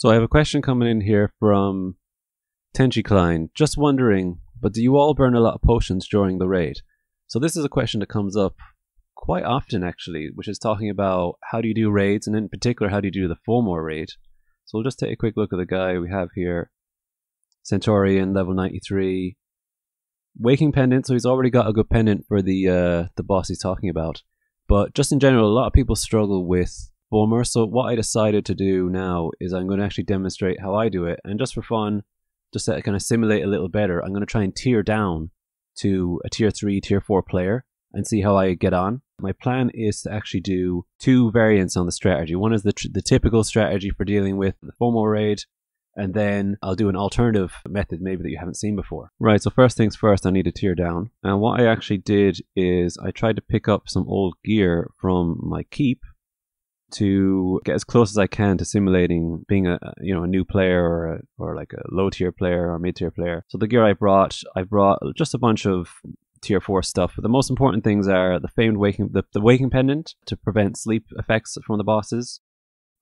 So I have a question coming in here from TenshiClyne. Just wondering, but do you all burn a lot of potions during the raid? So this is a question that comes up quite often actually, which is talking about how do you do raids, and in particular how do you do the Fomor raid. So we'll just take a quick look at the guy we have here. Centaurian, level 93. Waking Pendant, so he's already got a good pendant for the boss he's talking about. But just in general, a lot of people struggle with Fomor, so what I decided to do now is I'm going to actually demonstrate how I do it, and just for fun, just to kind of simulate a little better, I'm going to try and tier down to a tier 3, tier 4 player and see how I get on. My plan is to actually do two variants on the strategy. One is the typical strategy for dealing with the Fomor raid, and then I'll do an alternative method maybe that you haven't seen before. Right, so first things first, I need to tier down. And what I actually did is I tried to pick up some old gear from my keep to get as close as I can to simulating being a new player or like a low tier player or mid tier player. So the gear I brought just a bunch of tier 4 stuff. The most important things are the famed the waking pendant to prevent sleep effects from the bosses.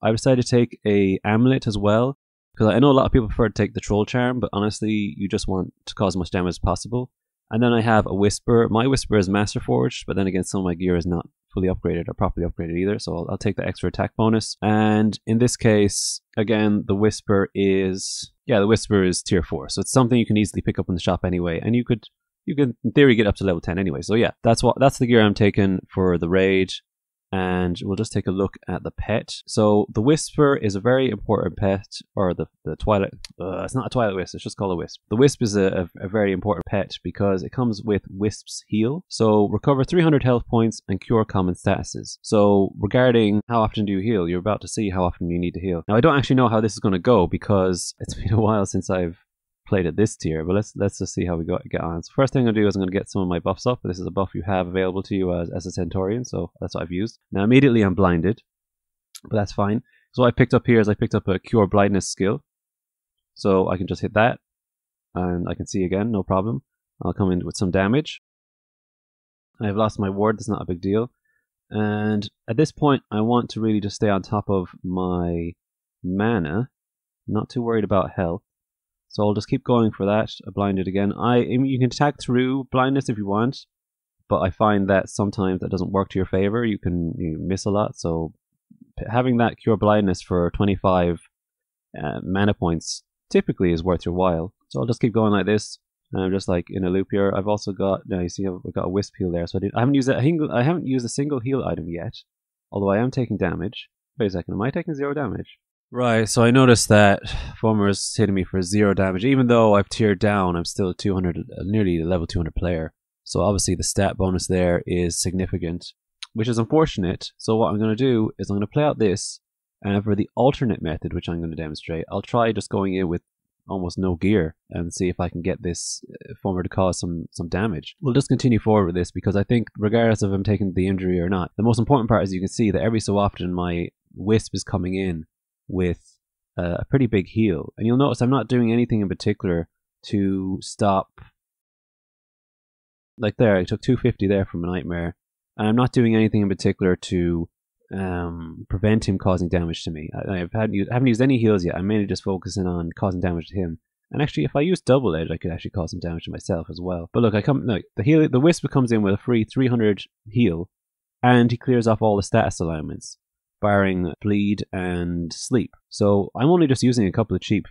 I decided to take a amulet as well, because I know a lot of people prefer to take the troll charm, but honestly you just want to cause as much damage as possible. And then I have a whisper. My whisper is master forged, but then again some of my gear is not fully upgraded or properly upgraded either, so I'll take the extra attack bonus. And in this case, again, the whisper is tier 4, so it's something you can easily pick up in the shop anyway, and you can in theory get up to level 10 anyway. So yeah, that's the gear I'm taking for the raid. And we'll just take a look at the pet. So the Whisper is a very important pet, or the Twilight, it's not a Twilight Wisp, it's just called a Wisp. The Wisp is a very important pet because it comes with Wisp's Heal. So recover 300 health points and cure common statuses. So regarding how often do you heal, you're about to see how often you need to heal. Now I don't actually know how this is going to go because it's been a while since I've played at this tier, but let's just see how we get on. So first thing I'm going to do is I'm going to get some of my buffs up. This is a buff you have available to you as a Centaurian, so that's what I've used. Now immediately I'm blinded, but that's fine. So what I picked up here is I picked up a Cure Blindness skill, so I can just hit that and I can see again, no problem. I'll come in with some damage. I've lost my ward, that's not a big deal. And at this point I want to really just stay on top of my mana, not too worried about health. So I'll just keep going for that. Blinded again. You can attack through blindness if you want, but I find that sometimes that doesn't work to your favor. You miss a lot. So having that cure blindness for 25 mana points typically is worth your while. So I'll just keep going like this. And I'm just like in a loop here. I've also got, now you see I've got a Wisp Heal there. So I haven't used a single heal item yet, although I am taking damage. Wait a second, am I taking 0 damage? Right, so I noticed that Fomor is hitting me for 0 damage. Even though I've tiered down, I'm still nearly a level 200 player. So obviously the stat bonus there is significant, which is unfortunate. So what I'm going to do is I'm going to play out this, and for the alternate method, which I'm going to demonstrate, I'll try just going in with almost no gear and see if I can get this Fomor to cause some damage. We'll just continue forward with this because I think regardless of I'm taking the injury or not, the most important part is you can see that every so often my Wisp is coming in with a pretty big heal, and you'll notice I'm not doing anything in particular to stop. Like there, I took 250 there from a nightmare, and I'm not doing anything in particular to prevent him causing damage to me. I haven't used any heals yet. I'm mainly just focusing on causing damage to him. And actually, if I use double edge, I could actually cause some damage to myself as well. But look, the Wisp comes in with a free 300 heal, and he clears off all the status alignments, barring bleed and sleep. So I'm only just using a couple of cheap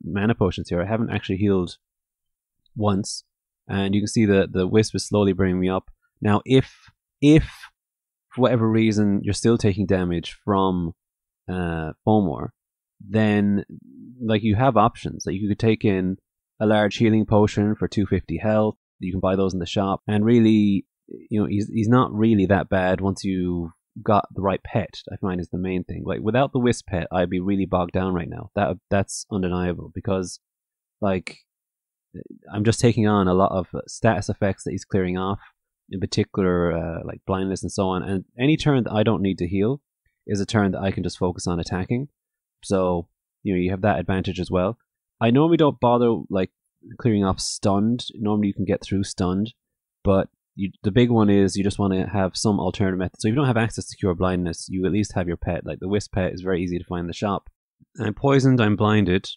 mana potions here. I haven't actually healed once, and you can see that the Wisp is slowly bringing me up. Now, if for whatever reason you're still taking damage from Fomor, then like you have options. Like you could take in a large healing potion for 250 health. You can buy those in the shop, and really, he's not really that bad once you got the right pet. I find is the main thing. Like without the Wisp pet, I'd be really bogged down right now. That's undeniable, because like I'm just taking on a lot of status effects that he's clearing off, in particular like blindness and so on. And any turn that I don't need to heal is a turn that I can just focus on attacking. So you have that advantage as well. I normally don't bother like clearing off stunned. Normally you can get through stunned, but the big one is you just want to have some alternative method. So if you don't have access to cure blindness, you at least have your pet. Like the Wisp pet is very easy to find in the shop. I'm poisoned, I'm blinded,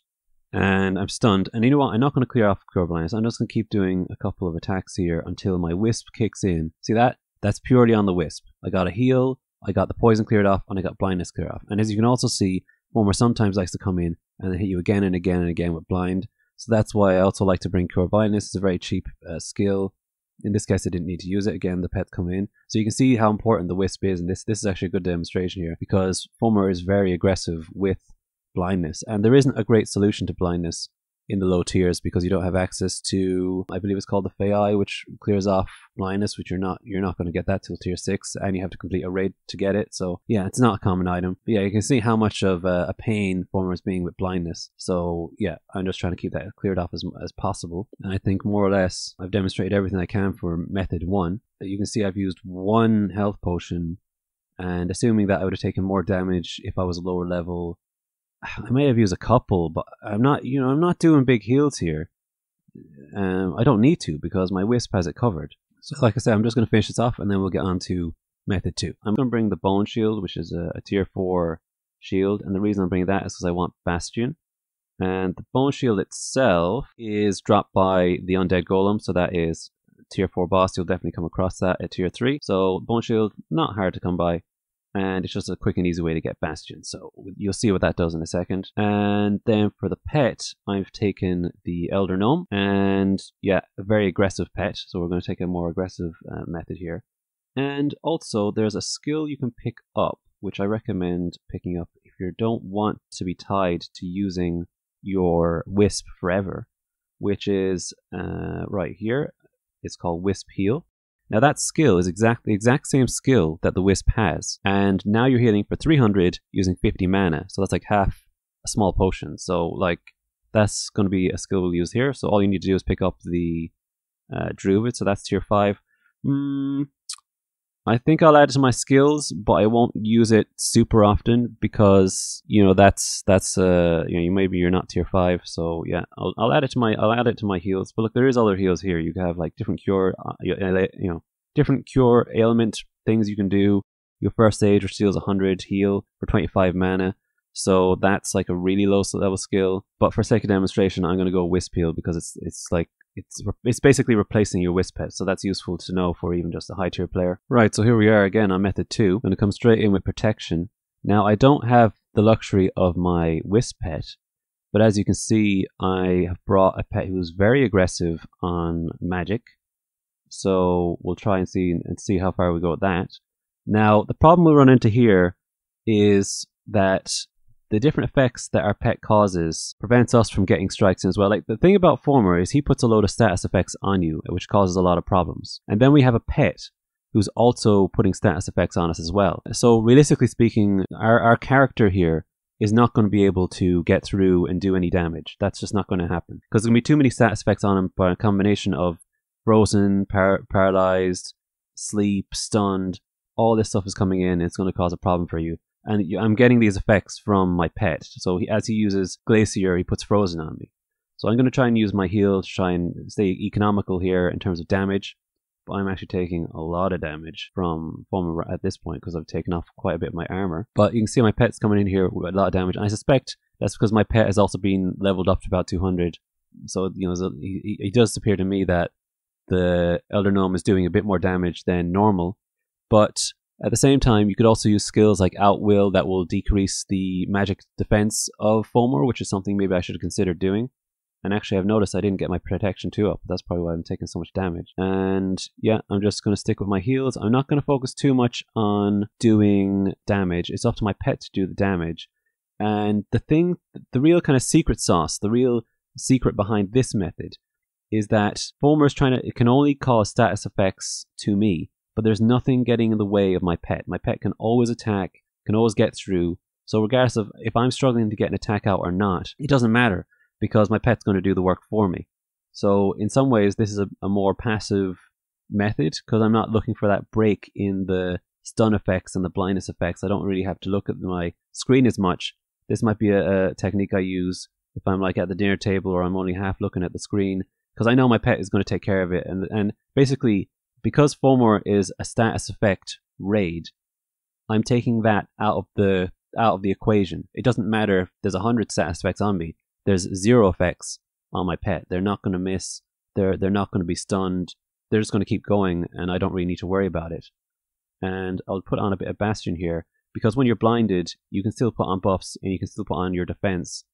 and I'm stunned. And you know what? I'm not going to clear off cure blindness. I'm just going to keep doing a couple of attacks here until my Wisp kicks in. See that? That's purely on the Wisp. I got a heal, I got the poison cleared off, and I got blindness cleared off. And as you can also see, Fomor sometimes likes to come in and then hit you again and again and again with blind. So that's why I also like to bring cure blindness. It's a very cheap skill. In this case, I didn't need to use it. Again, the pets come in. So you can see how important the Wisp is. And this is actually a good demonstration here because Fomor is very aggressive with blindness. And there isn't a great solution to blindness in the low tiers because you don't have access to, I believe it's called the Fey Eye, which clears off blindness, which you're not going to get that till tier 6, and you have to complete a raid to get it. So yeah, it's not a common item. But yeah, you can see how much of a pain Fomor is being with blindness. So yeah, I'm just trying to keep that cleared off as possible. And I think more or less I've demonstrated everything I can for method 1. You can see I've used 1 health potion, and assuming that I would have taken more damage if I was a lower level, I may have used a couple, but I'm not doing big heals here. I don't need to because my Wisp has it covered. So like I said, I'm just going to finish this off and then we'll get on to method 2. I'm going to bring the Bone Shield, which is a tier 4 shield. And the reason I'm bringing that is because I want Bastion. And the Bone Shield itself is dropped by the Undead Golem. So that is tier 4 boss. You'll definitely come across that at tier 3. So Bone Shield, not hard to come by. And it's just a quick and easy way to get Bastion. So you'll see what that does in a second. And then for the pet, I've taken the Elder Gnome. And yeah, a very aggressive pet. So we're going to take a more aggressive method here. And also there's a skill you can pick up, which I recommend picking up if you don't want to be tied to using your Wisp forever, which is right here. It's called Wisp Heal. Now that skill is the exact same skill that the Wisp has, and now you're healing for 300 using 50 mana, so that's like half a small potion. So like that's going to be a skill we'll use here. So all you need to do is pick up the Druid, so that's tier 5. I think I'll add it to my skills, but I won't use it super often because that's maybe you're not tier 5. So yeah, I'll add it to my heals. But look, there is other heals here. You can have like different cure, different cure ailment things you can do. Your first aid, which deals 100 heal for 25 mana. So that's like a really low level skill. But for sake of demonstration, I'm going to go Wisp Heal because it's basically replacing your Wisp pet, so that's useful to know for even just a high tier player. Right, so here we are again on method 2. I'm going to come straight in with protection. Now I don't have the luxury of my Wisp pet, but as you can see, I have brought a pet who's very aggressive on magic. So we'll try and see how far we go with that. Now the problem we'll run into here is that the different effects that our pet causes prevents us from getting strikes in as well. Like the thing about Fomor is he puts a load of status effects on you, which causes a lot of problems. And then we have a pet who's also putting status effects on us as well. So realistically speaking, our character here is not going to be able to get through and do any damage. That's just not going to happen. Because there's going to be too many status effects on him by a combination of frozen, paralyzed, sleep, stunned. All this stuff is coming in and it's going to cause a problem for you. And I'm getting these effects from my pet. So as he uses Glacier, he puts Frozen on me. So I'm going to try and use my heal to try and stay economical here in terms of damage. But I'm actually taking a lot of damage from Fomor at this point because I've taken off quite a bit of my armor. But you can see my pet's coming in here with a lot of damage. And I suspect that's because my pet has also been leveled up to about 200. So it does appear to me that the Elder Gnome is doing a bit more damage than normal. But at the same time, you could also use skills like Outwill that will decrease the magic defense of Fomor, which is something maybe I should have considered doing. And actually, I've noticed I didn't get my protection 2 up. That's probably why I'm taking so much damage. And yeah, I'm just going to stick with my heals. I'm not going to focus too much on doing damage. It's up to my pet to do the damage. And the real kind of secret sauce, the real secret behind this method is that Fomor is it can only cause status effects to me. But there's nothing getting in the way of my pet. My pet can always attack, can always get through. So regardless of if I'm struggling to get an attack out or not, it doesn't matter because my pet's going to do the work for me. So in some ways, this is a more passive method because I'm not looking for that break in the stun effects and the blindness effects. I don't really have to look at my screen as much. This might be a technique I use if I'm like at the dinner table or I'm only half looking at the screen because I know my pet is going to take care of it. And basically, because Fomor is a status effect raid, I'm taking that out of the equation. It doesn't matter if there's 100 status effects on me. There's 0 effects on my pet. They're not going to miss. They're not going to be stunned. They're just going to keep going, and I don't really need to worry about it. And I'll put on a bit of bastion here, because when you're blinded, you can still put on buffs and you can still put on your defense.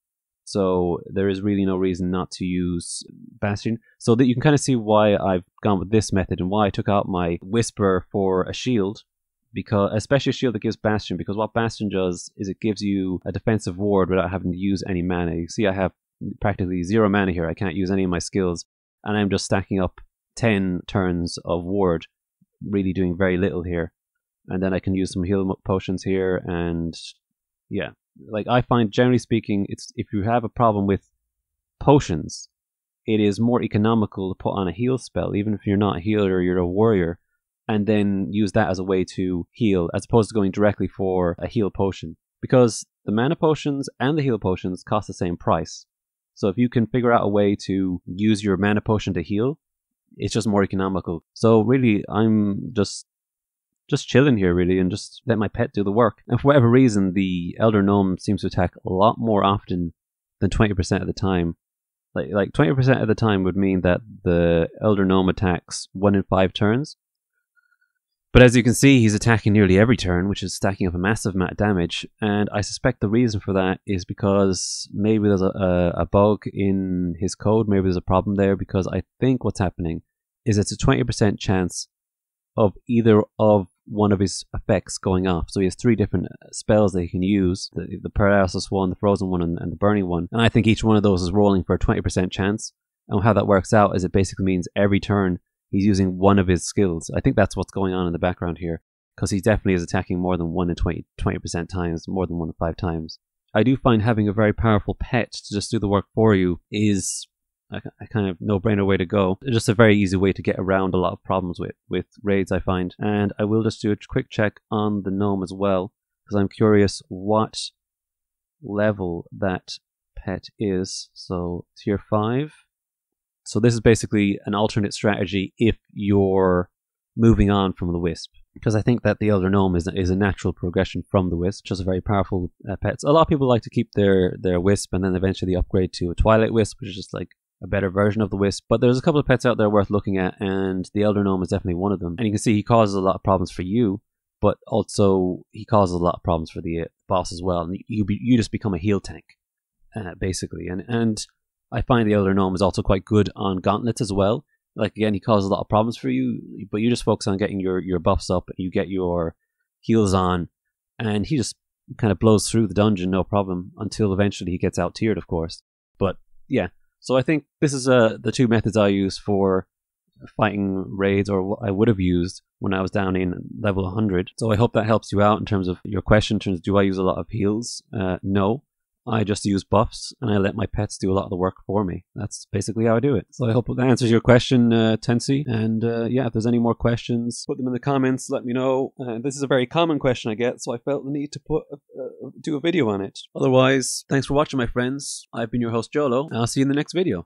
So there is really no reason not to use bastion. So that you can kind of see why I've gone with this method and why I took out my whisper for a shield, because especially a shield that gives bastion, because what bastion does is it gives you a defensive ward without having to use any mana. You see I have practically 0 mana here. I can't use any of my skills, and I'm just stacking up 10 turns of ward, really doing very little here. And then I can use some heal potions here, and yeah, like I find generally speaking, it's if you have a problem with potions, it is more economical to put on a heal spell, even if you're not a healer, you're a warrior, and then use that as a way to heal, as opposed to going directly for a heal potion. Because the mana potions and the heal potions cost the same price. So if you can figure out a way to use your mana potion to heal, it's just more economical. So really, I'm just chilling here, really, and just let my pet do the work. And for whatever reason, the Elder Gnome seems to attack a lot more often than 20% of the time. Like 20% of the time would mean that the Elder Gnome attacks 1 in 5 turns. But as you can see, he's attacking nearly every turn, which is stacking up a massive amount of damage. And I suspect the reason for that is because maybe there's a bug in his code. Maybe there's a problem there, because I think what's happening is it's a 20% chance of either of one of his effects going off. So he has 3 different spells that he can use, the paralysis one, the frozen one, and the burning one. And I think each one of those is rolling for a 20% chance. And how that works out is it basically means every turn he's using one of his skills. I think that's what's going on in the background here, because he definitely is attacking more than 1 in 20% times, more than 1 in 5 times. I do find having a very powerful pet to just do the work for you is a kind of no-brainer way to go. It's just a very easy way to get around a lot of problems with raids, I find. And I will just do a quick check on the gnome as well, because I'm curious what level that pet is. So tier 5. So this is basically an alternate strategy if you're moving on from the Wisp, because I think that the Elder Gnome is a natural progression from the Wisp, just a very powerful pet. So a lot of people like to keep their Wisp and then eventually upgrade to a Twilight Wisp, which is just like a better version of the Wisp. But there's a couple of pets out there worth looking at, and the Elder Gnome is definitely one of them. And you can see he causes a lot of problems for you, but also he causes a lot of problems for the boss as well. And you just become a heal tank, basically. And I find the Elder Gnome is also quite good on gauntlets as well. Like, again, he causes a lot of problems for you, but you just focus on getting your buffs up, and you get your heals on, and he just kind of blows through the dungeon, no problem, until eventually he gets out-tiered, of course. But, yeah. So I think this is the 2 methods I use for fighting raids, or what I would have used when I was down in level 100. So I hope that helps you out in terms of your question, in terms of do I use a lot of heals? No. I just use buffs, and I let my pets do a lot of the work for me. That's basically how I do it. So I hope that answers your question, Tensi. And yeah, if there's any more questions, put them in the comments, let me know. This is a very common question I get, so I felt the need to do a video on it. Otherwise, thanks for watching, my friends. I've been your host, Jolo, and I'll see you in the next video.